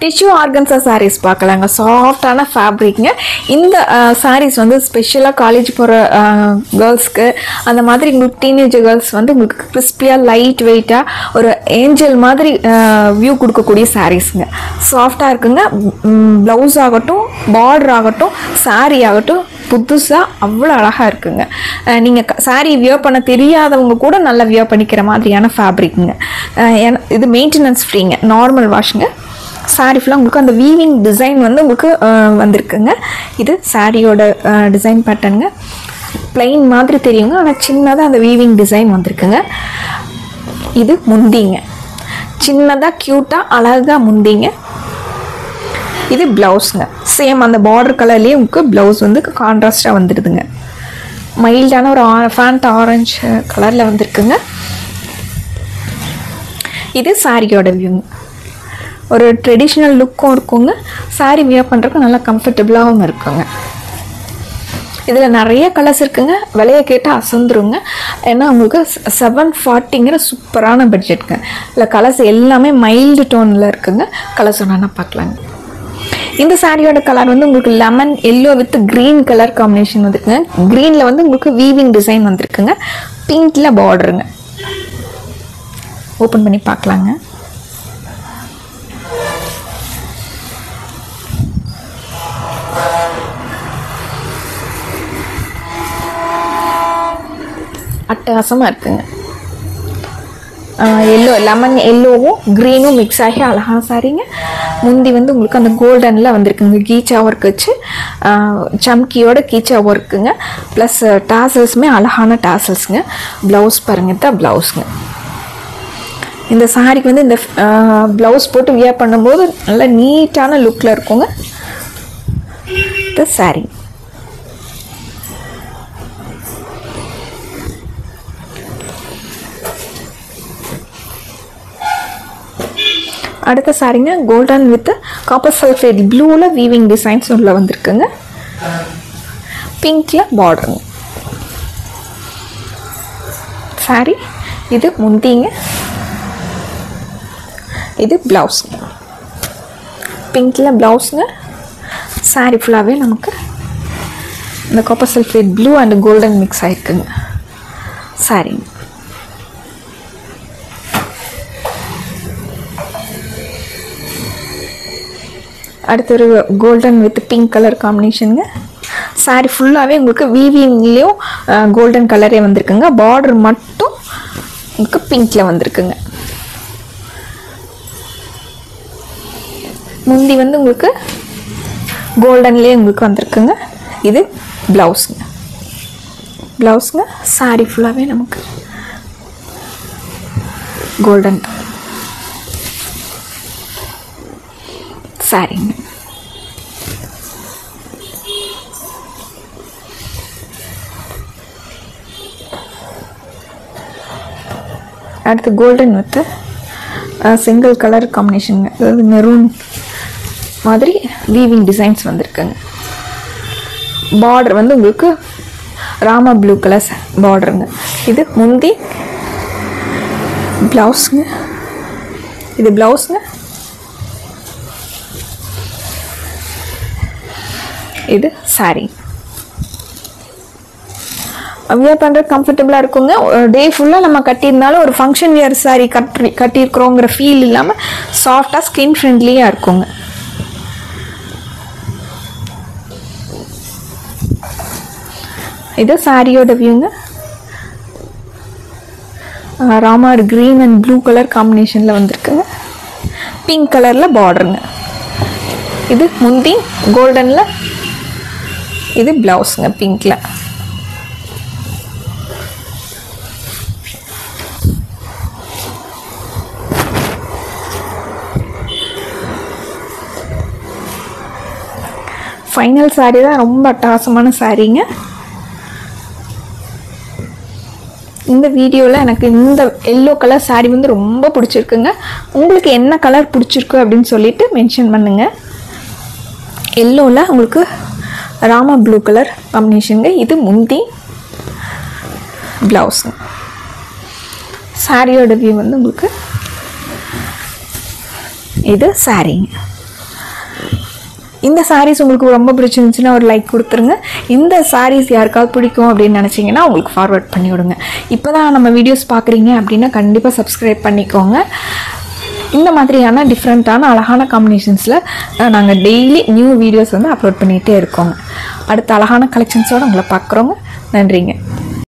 Tissue organza saris பார்க்கலாங்க. சாஃப்டான ஃபேப்ரிக்ங்க. இந்த சாரீஸ் வந்து ஸ்பெஷலாக காலேஜ் போகிற கேர்ள்ஸ்க்கு, அந்த மாதிரி உங்களுக்கு டீனேஜர் கேர்ள்ஸ் வந்து உங்களுக்கு கிறிஸ்பியாக லைட் வெயிட்டாக ஒரு ஏஞ்சல் மாதிரி வியூ கொடுக்கக்கூடிய சாரீஸுங்க. சாஃப்டாக இருக்குங்க. ப்ளவுஸ் ஆகட்டும், பார்டர் ஆகட்டும், சாரீ ஆகட்டும் புதுசாக அவ்வளோ அழகாக இருக்குங்க. நீங்கள் சாரீ வியர் பண்ண தெரியாதவங்க கூட நல்லா வியர் பண்ணிக்கிற மாதிரியான ஃபேப்ரிக்குங்க. இது மெயின்டெனன்ஸ் ஃப்ரீங்க, நார்மல் வாஷுங்க. சாரீ ஃபுல்லாக உங்களுக்கு அந்த வீவிங் டிசைன் வந்து உங்களுக்கு வந்திருக்குங்க. இது சாரியோட டிசைன் பேட்டர்னுங்க. பிளைன் மாதிரி தெரியுங்க, ஆனால் சின்னதாக அந்த வீவிங் டிசைன் வந்திருக்குங்க. இது முந்திங்க, சின்னதாக க்யூட்டாக அழகாக முந்திங்க. இது ப்ளவுஸுங்க. சேம் அந்த பார்டர் கலர்லேயே உங்களுக்கு ப்ளவுஸ் வந்து கான்ட்ராஸ்டாக வந்துடுதுங்க. மைல்டான ஒரு ஃபேண்ட் ஆரஞ்சு கலரில் வந்துருக்குங்க. இது சாரியோட வியூங்க. ஒரு ட்ரெடிஷ்னல் லுக்கும் இருக்குங்க. சாரீ வியர் பண்ணுறதுக்கு நல்லா கம்ஃபர்டபுளாகவும் இருக்குங்க. இதில் நிறைய கலர்ஸ் இருக்குங்க. விலையை கேட்டால் அசந்துருங்க. ஏன்னா உங்களுக்கு 740ங்கிற சூப்பரான பட்ஜெட்டுங்க. இல்லை கலர்ஸ் எல்லாமே மைல்டு டோனில் இருக்குங்க. கலர்ஸ் ஒன்றா பார்க்கலாங்க. இந்த சாரியோட கலர் வந்து உங்களுக்கு lemon yellow with green colour combination வந்துருக்குங்க. க்ரீனில் வந்து உங்களுக்கு வீவிங் டிசைன் வந்துருக்குங்க. பிங்க்கில் பார்டருங்க. ஓப்பன் பண்ணி பார்க்கலாங்க. அட்டகாசமாக இருக்குங்க. எல்லோ, லெமன் எல்லோவும் க்ரீனும் மிக்ஸ் ஆகி அழகான சாரிங்க. முந்தி வந்து உங்களுக்கு அந்த கோல்டனில் வந்திருக்குங்க. கீச்சா ஒர்க் வச்சு சம்கியோட கீச்சா ஒர்க்குங்க. ப்ளஸ் டாசல்ஸுமே அழகான டாசல்ஸுங்க. ப்ளவுஸ் பாருங்கள், தான் ப்ளவுஸுங்க. இந்த சாரிக்கு வந்து இந்த ப்ளவுஸ் போட்டு வியர் பண்ணும்போது நல்லா நீட்டான லுக்கில் இருக்குங்க. இந்த சாரி அடுத்த சாரிங்க கோல்டன் வித் காப்பர் சல்ஃபேட் ப்ளூவில் வீவிங் டிசைன்ஸ் உள்ள வந்திருக்குங்க. பிங்க்ல பார்டருங்க. சாரி இது முந்திங்க. இது ப்ளவுஸுங்க. பிங்க்ல ப்ளவுஸுங்க. சாரி ஃபுல்லாகவே நமக்கு இந்த copper sulphate blue and golden mix ஆகிருக்குங்க. சாரிங்க. அடுத்து ஒரு கோல்டன் வித் பிங்க் கலர் காம்பினேஷனுங்க. சாரி ஃபுல்லாகவே உங்களுக்கு வீவிங்லேயும் கோல்டன் கலரே வந்திருக்குங்க. பார்டர் மட்டும் உங்களுக்கு பிங்க்கில் வந்திருக்குங்க. முந்தி வந்து உங்களுக்கு கோல்டன்லேயே உங்களுக்கு வந்திருக்குங்க. இது ப்ளவுஸுங்க. ப்ளவுஸுங்க. சாரி ஃபுல்லாகவே நமக்கு கோல்டன் சாரிங்க. அடுத்து கோல்டன் வித் சிங்கிள் கலர் காம்பினேஷனுங்க. அதாவது மெரூன் மாதிரி வீவிங் டிசைன்ஸ் வந்திருக்குங்க. பார்டர் வந்து உங்களுக்கு ராமா ப்ளூ கலர் பார்டருங்க. இது முந்தி ப்ளவுஸுங்க. இது ப்ளவுஸுங்க. இது சாரி. வியர் பண்ணுறது கம்ஃபர்டபுளாக இருக்குங்க. டே ஃபுல்லாக நம்ம கட்டியிருந்தாலும் ஒரு ஃபங்க்ஷன் வியர் சாரி கட்டியிருக்கிறோங்கிற ஃபீல் இல்லாமல் சாஃப்டாக ஸ்கின் ஃப்ரெண்ட்லியாக இருக்குங்க. இது சாரியோட வியூங்க. Rama green and blue colour காம்பினேஷனில் வந்திருக்குங்க. பிங்க் கலரில் பார்டருங்க. இது முந்தி கோல்டனில். இது ப்ளவுஸுங்க பிங்க்ல. ஃபைனல் சாரி தான் ரொம்ப அட்டகாசமான சாரிங்க. இந்த வீடியோவில் எனக்கு இந்த எல்லோ கலர் சாரி வந்து ரொம்ப பிடிச்சிருக்குங்க. உங்களுக்கு என்ன கலர் பிடிச்சிருக்கு அப்படின்னு சொல்லிட்டு மென்ஷன் பண்ணுங்க. எல்லோவில் உங்களுக்கு ராமா ப்ளூ கலர் காம்பினேஷனுங்க. இது முந்தி ப்ளவுஸுங்க. சாரியோட வியூ வந்து உங்களுக்கு இது சாரிங்க. இந்த சாரீஸ் உங்களுக்கு ரொம்ப பிடிச்சிருந்துச்சுன்னா ஒரு லைக் கொடுத்துருங்க. இந்த சாரீஸ் யாருக்காவது பிடிக்கும் அப்படின்னு நினச்சிங்கன்னா உங்களுக்கு ஃபார்வர்ட் பண்ணி விடுங்க. இப்போ தான் நம்ம வீடியோஸ் பார்க்குறீங்க அப்படின்னா கண்டிப்பாக சப்ஸ்கிரைப் பண்ணிக்கோங்க. இந்த மாதிரியான டிஃப்ரெண்ட்டான அழகான காம்பினேஷன்ஸில் நாங்கள் டெய்லி நியூ வீடியோஸ் வந்து அப்லோட் பண்ணிகிட்டே இருக்கோங்க. அடுத்த அழகான கலெக்ஷன்ஸோடு உங்களை பார்க்குறோங்க. நன்றிங்க.